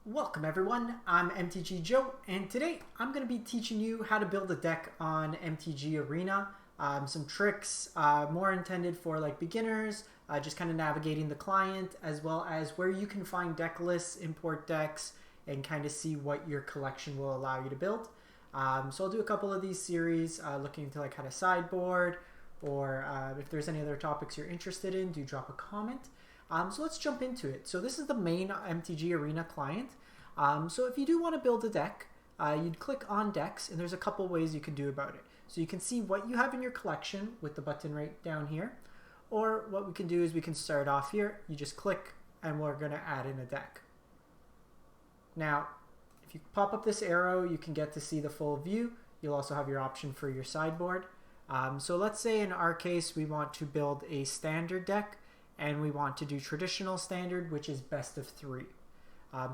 Welcome everyone, I'm MTG Joe, and today I'm going to be teaching you how to build a deck on MTG Arena. Some tricks more intended for like beginners, just kind of navigating the client, as well as where you can find deck lists, import decks, and kind of see what your collection will allow you to build. So I'll do a couple of these series looking into like how to sideboard, or if there's any other topics you're interested in, do drop a comment. So let's jump into it. So this is the main MTG Arena client. So if you do want to build a deck, you'd click on decks, and there's a couple ways you can do about it. So you can see what you have in your collection with the button right down here. Or what we can do is we can start off here. You just click, and we're going to add in a deck. Now, if you pop up this arrow, you can get to see the full view. You'll also have your option for your sideboard. So let's say in our case, we want to build a standard deck, and we want to do traditional standard, which is best of 3.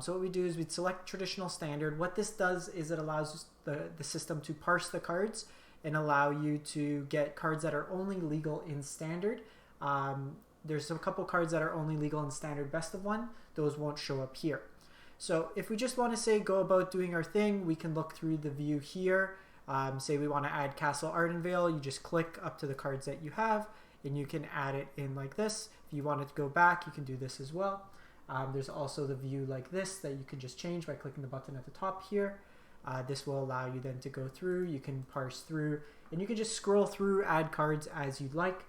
So what we do is we'd select traditional standard. What this does is it allows the system to parse the cards and allow you to get cards that are only legal in standard. There's a couple cards that are only legal in standard best of 1. Those won't show up here. So if we just want to say go about doing our thing, we can look through the view here. Say we want to add Castle Ardenvale, you just click up to the cards that you have, and you can add it in like this. If you want it to go back, you can do this as well. There's also the view like this that you can just change by clicking the button at the top here. This will allow you then to go through, you can parse through, and you can just scroll through, add cards as you'd like.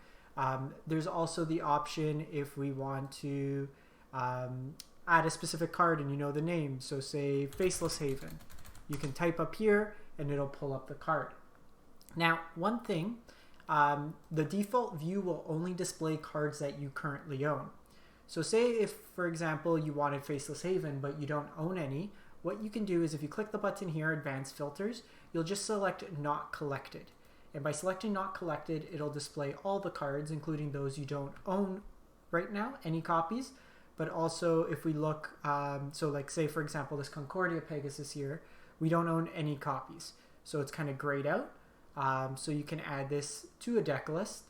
There's also the option if we want to add a specific card and you know the name. So say Faceless Haven. You can type up here and it'll pull up the card. Now, one thing, the default view will only display cards that you currently own. So say if, for example, you wanted Faceless Haven, but you don't own any, what you can do is if you click the button here, Advanced Filters, you'll just select Not Collected. And by selecting Not Collected, it'll display all the cards, including those you don't own right now, any copies. But also if we look, so like say, for example, this Concordia Pegasus here, we don't own any copies. So it's kind of grayed out. So you can add this to a deck list.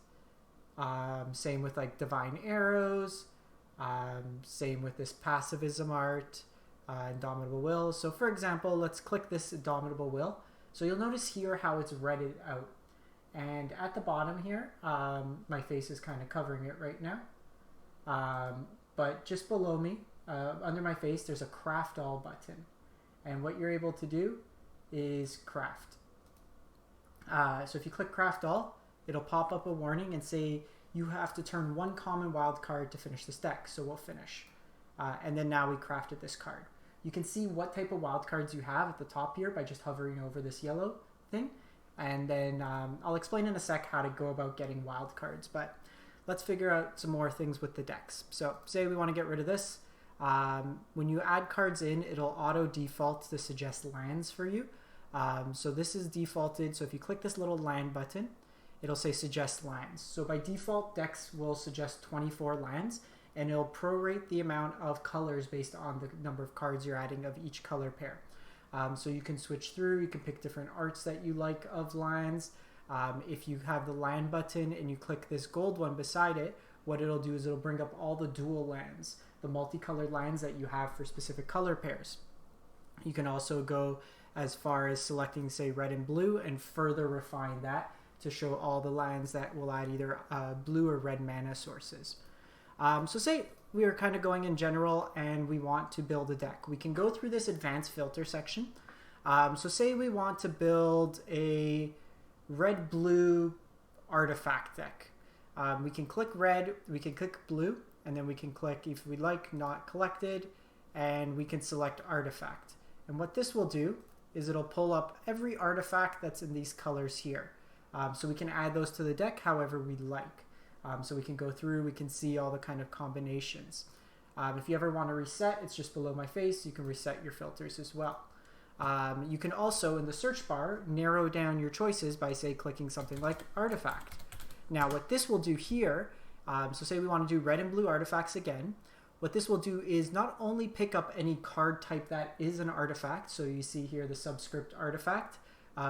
Same with like Divine Arrows. Same with this Passivism Art, Indomitable Will. So for example, let's click this Indomitable Will. So you'll notice here how it's redded out. And at the bottom here, my face is kind of covering it right now. But just below me, under my face, there's a Craft All button. And what you're able to do is craft. So if you click Craft All, it'll pop up a warning and say you have to turn 1 common wild card to finish this deck. So we'll finish. And then now we crafted this card. You can see what type of wild cards you have at the top here by just hovering over this yellow thing. And then I'll explain in a sec how to go about getting wild cards. But let's figure out some more things with the decks. So say we want to get rid of this. When you add cards in, it'll auto default to suggest lands for you. So this is defaulted. So if you click this little land button, it'll say suggest lands. So by default, decks will suggest 24 lands, and it'll prorate the amount of colors based on the number of cards you're adding of each color pair. So you can switch through, you can pick different arts that you like of lands. If you have the land button and you click this gold one beside it, what it'll do is it'll bring up all the dual lands, the multicolored lands that you have for specific color pairs. You can also go as far as selecting, say, red and blue, and further refine that to show all the lands that will add either blue or red mana sources. So say we are kind of going in general and we want to build a deck. We can go through this advanced filter section. So say we want to build a red-blue artifact deck. We can click red, we can click blue, and then we can click, if we like, Not Collected, and we can select artifact. And what this will do is it'll pull up every artifact that's in these colors here. So we can add those to the deck however we like. So we can go through, we can see all the kind of combinations. If you ever want to reset, it's just below my face. You can reset your filters as well. You can also, in the search bar, narrow down your choices by, say, clicking something like artifact. Now what this will do here, so say we want to do red and blue artifacts again. What this will do is not only pick up any card type that is an artifact, so you see here the subscript artifact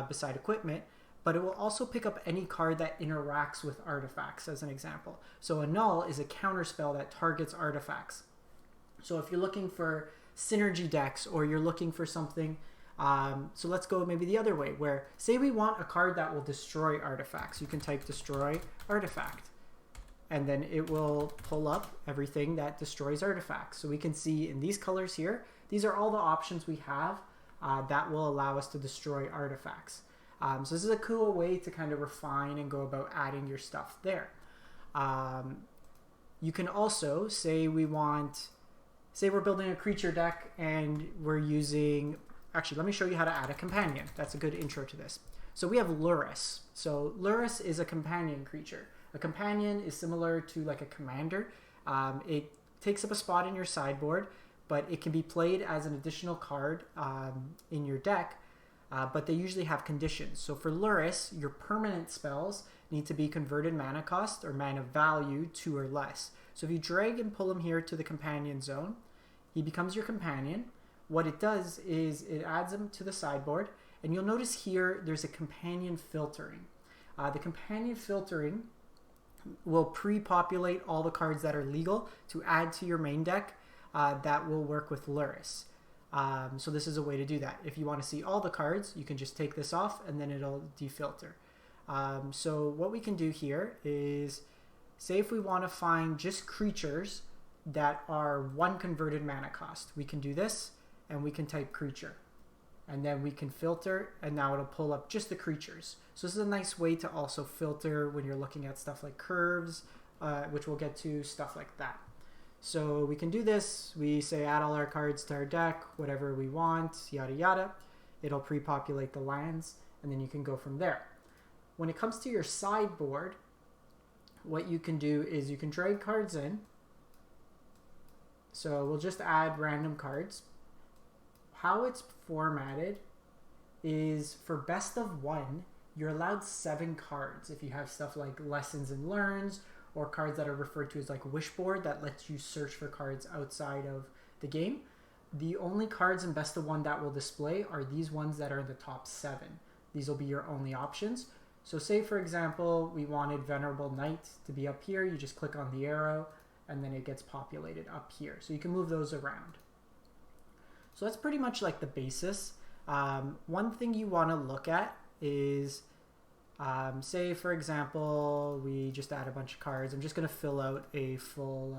beside equipment, but it will also pick up any card that interacts with artifacts, as an example. So a null is a counterspell that targets artifacts. So if you're looking for, synergy decks, or you're looking for something. So let's go maybe the other way, where say we want a card that will destroy artifacts. You can type destroy artifact, and then it will pull up everything that destroys artifacts. So we can see in these colors here, these are all the options we have that will allow us to destroy artifacts. So this is a cool way to kind of refine and go about adding your stuff there. You can also say we're building a creature deck and we're using, actually let me show you how to add a companion. That's a good intro to this. So we have Lurrus. So Lurrus is a companion creature. A companion is similar to like a commander. It takes up a spot in your sideboard, but it can be played as an additional card in your deck, but they usually have conditions. So for Lurrus, your permanent spells need to be converted mana cost or mana value 2 or less. So if you drag and pull him here to the companion zone, he becomes your companion. What it does is it adds him to the sideboard, and you'll notice here there's a companion filtering. The companion filtering will pre-populate all the cards that are legal to add to your main deck that will work with Lurrus. So this is a way to do that. If you want to see all the cards, you can just take this off and then it'll defilter. So what we can do here is, say if we want to find just creatures that are 1 converted mana cost, we can do this and we can type creature. And then we can filter, and now it'll pull up just the creatures. So this is a nice way to also filter when you're looking at stuff like curves, which we'll get to, stuff like that. So we can do this. We say add all our cards to our deck, whatever we want, yada yada. It'll pre-populate the lands, and then you can go from there. When it comes to your sideboard, what you can do is you can drag cards in. So we'll just add random cards. How it's formatted is for best of 1, you're allowed 7 cards if you have stuff like lessons and learns, or cards that are referred to as like wishboard that lets you search for cards outside of the game. The only cards in best of 1 that will display are these ones that are in the top 7. These will be your only options. So say for example we wanted Venerable Knight to be up here, you just click on the arrow and then it gets populated up here. So you can move those around. So that's pretty much like the basis. One thing you want to look at is, say for example, we just add a bunch of cards. I'm just going to fill out a full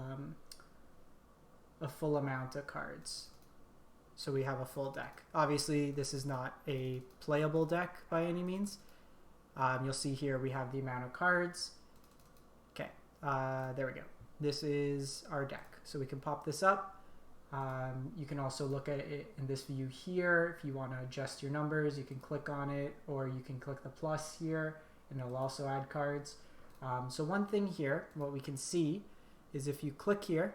amount of cards. So we have a full deck. Obviously, this is not a playable deck by any means. You'll see here we have the amount of cards. Okay, there we go. This is our deck. So we can pop this up. You can also look at it in this view here. If you want to adjust your numbers, you can click on it, or you can click the plus here and it'll also add cards. So one thing here, what we can see is if you click here,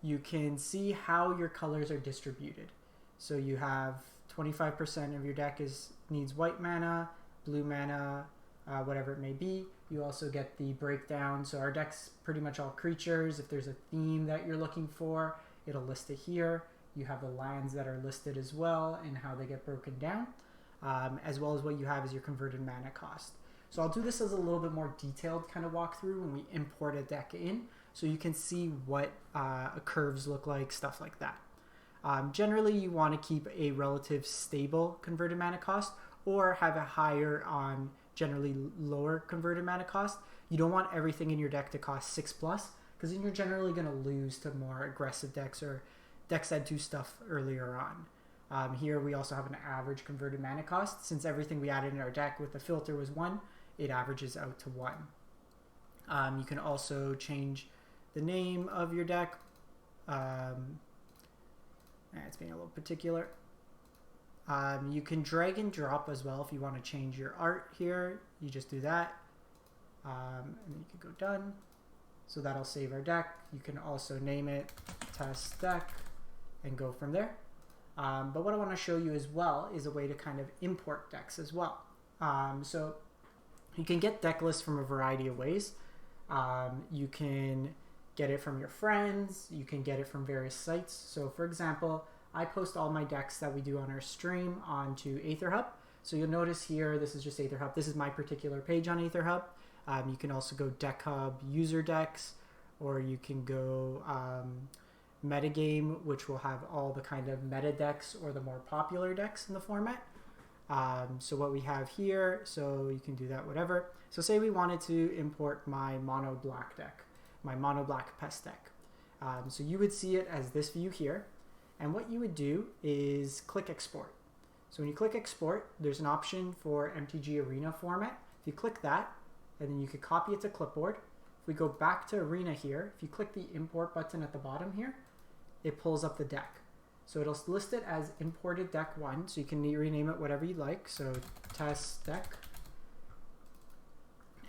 you can see how your colors are distributed. So you have 25% of your deck needs white mana, blue mana, whatever it may be. You also get the breakdown. So our deck's pretty much all creatures. If there's a theme that you're looking for, it'll list it here. You have the lands that are listed as well and how they get broken down, as well as what you have is your converted mana cost. So I'll do this as a little bit more detailed kind of walkthrough when we import a deck in, so you can see what curves look like, stuff like that. Generally, you want to keep a relative stable converted mana cost or have a higher on generally lower converted mana cost. You don't want everything in your deck to cost 6+, because then you're generally going to lose to more aggressive decks or decks that do stuff earlier on. Here we also have an average converted mana cost. Since everything we added in our deck with the filter was 1, it averages out to 1. You can also change the name of your deck. It's being a little particular. You can drag and drop as well if you want to change your art here. You just do that. And then you can go done. So that'll save our deck. You can also name it test deck and go from there. But what I want to show you as well is a way to kind of import decks as well. So you can get deck lists from a variety of ways. You can get it from your friends. You can get it from various sites. So for example, I post all my decks that we do on our stream onto AetherHub. So you'll notice here, this is just AetherHub. This is my particular page on AetherHub. You can also go Deck Hub user decks, or you can go metagame, which will have all the kind of meta decks or the more popular decks in the format. So what we have here, so you can do that whatever. So say we wanted to import my mono black deck, my mono black pest deck. So you would see it as this view here. And what you would do is click export. So when you click export, there's an option for MTG Arena format. If you click that, and then you could copy it to clipboard. If we go back to Arena here, if you click the import button at the bottom here, it pulls up the deck. So it'll list it as imported deck 1, so you can rename it whatever you like. So test deck.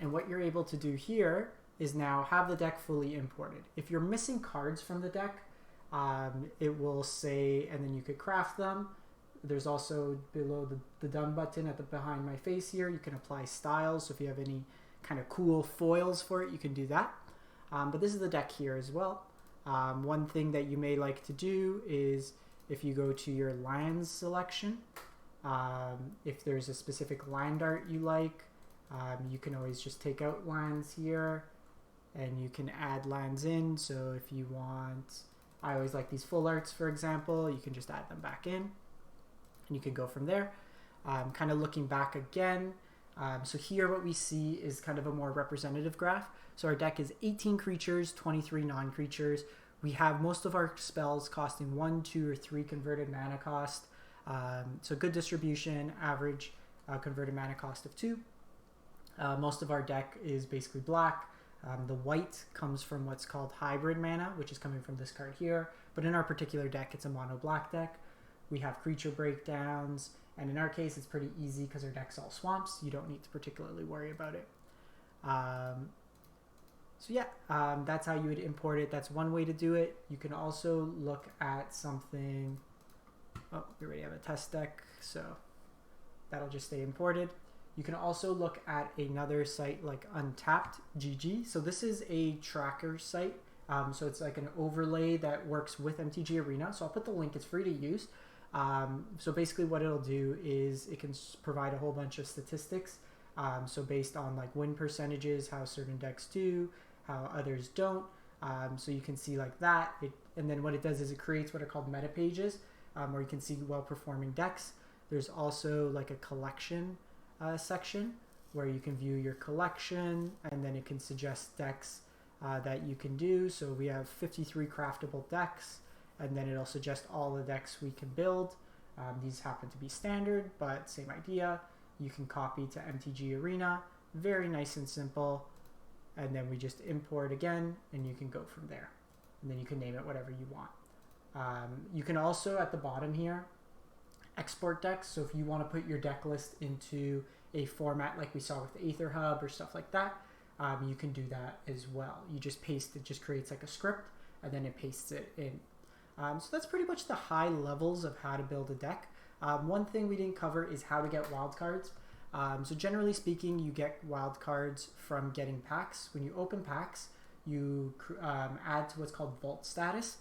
And what you're able to do here is now have the deck fully imported. If you're missing cards from the deck, it will say, and then you could craft them. There's also below the done button at the behind my face here, you can apply styles. So if you have any kind of cool foils for it, you can do that. But this is the deck here as well. One thing that you may like to do is if you go to your lands selection, if there's a specific land art you like, you can always just take out lands here and you can add lands in. So if you want, I always like these full arts, for example, you can just add them back in and you can go from there. Kind of looking back again, so here what we see is kind of a more representative graph. So our deck is 18 creatures, 23 non-creatures. We have most of our spells costing 1, 2, or 3 converted mana cost. So good distribution, average converted mana cost of 2. Most of our deck is basically black. The white comes from what's called hybrid mana, which is coming from this card here. But in our particular deck, it's a mono black deck. We have creature breakdowns, and in our case, it's pretty easy because our deck's all swamps. You don't need to particularly worry about it. So yeah, that's how you would import it. That's one way to do it. You can also look at something. Oh, we already have a test deck, so that'll just stay imported. You can also look at another site like Untapped GG. So this is a tracker site. So it's like an overlay that works with MTG Arena. So I'll put the link, it's free to use. So basically what it'll do is it can provide a whole bunch of statistics. So based on like win percentages, how certain decks do, how others don't. So you can see like that. And then what it does is it creates what are called meta pages, where you can see well-performing decks. There's also like a collection section where you can view your collection, and then it can suggest decks that you can do. So we have 53 craftable decks, and then it'll suggest all the decks we can build. These happen to be standard, but same idea. You can copy to MTG Arena, very nice and simple, and then we just import again, and you can go from there. And then you can name it whatever you want. You can also, at the bottom here, export decks. So if you want to put your deck list into a format like we saw with the Aether Hub or stuff like that, you can do that as well. You just paste it, just creates like a script, and then it pastes it in. So that's pretty much the high levels of how to build a deck. One thing we didn't cover is how to get wildcards. So generally speaking, you get wildcards from getting packs. When you open packs, you add to what's called vault status.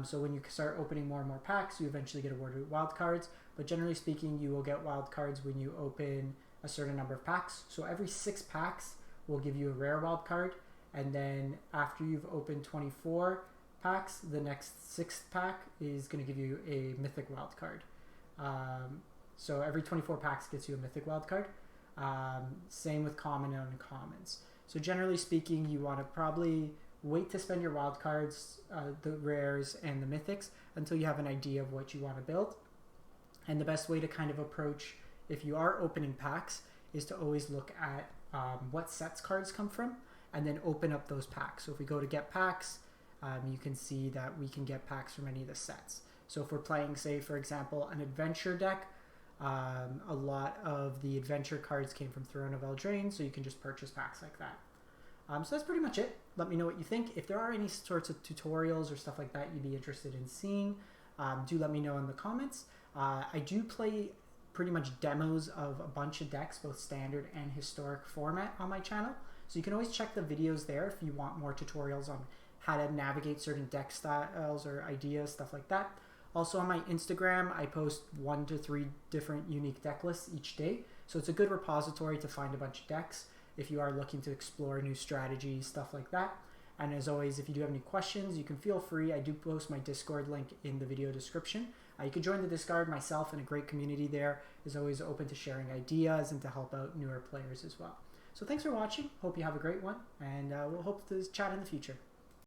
So when you start opening more and more packs, you eventually get awarded wildcards. But generally speaking, you will get wildcards when you open a certain number of packs. So every 6 packs will give you a rare wildcard. And then after you've opened 24 packs, the next 6th pack is going to give you a mythic wildcard. So every 24 packs gets you a mythic wildcard. Same with common and uncommons. So generally speaking, you want to probably wait to spend your wildcards, the rares and the mythics, until you have an idea of what you want to build. And the best way to kind of approach, if you are opening packs, is to always look at what sets cards come from, and then open up those packs. So if we go to get packs, you can see that we can get packs from any of the sets. So if we're playing, say, for example, an adventure deck, a lot of the adventure cards came from Throne of Eldraine, so you can just purchase packs like that. So that's pretty much it. Let me know what you think. If there are any sorts of tutorials or stuff like that you'd be interested in seeing, do let me know in the comments. I do play pretty much demos of a bunch of decks, both standard and historic format on my channel. So you can always check the videos there if you want more tutorials on how to navigate certain deck styles or ideas, stuff like that. Also on my Instagram, I post 1 to 3 different unique deck lists each day. So it's a good repository to find a bunch of decks if you are looking to explore new strategies, stuff like that. And as always, if you do have any questions, you can feel free. I do post my Discord link in the video description. You can join the Discord. Myself and a great community there is always open to sharing ideas and to help out newer players as well. So thanks for watching. Hope you have a great one, and we'll hope to chat in the future.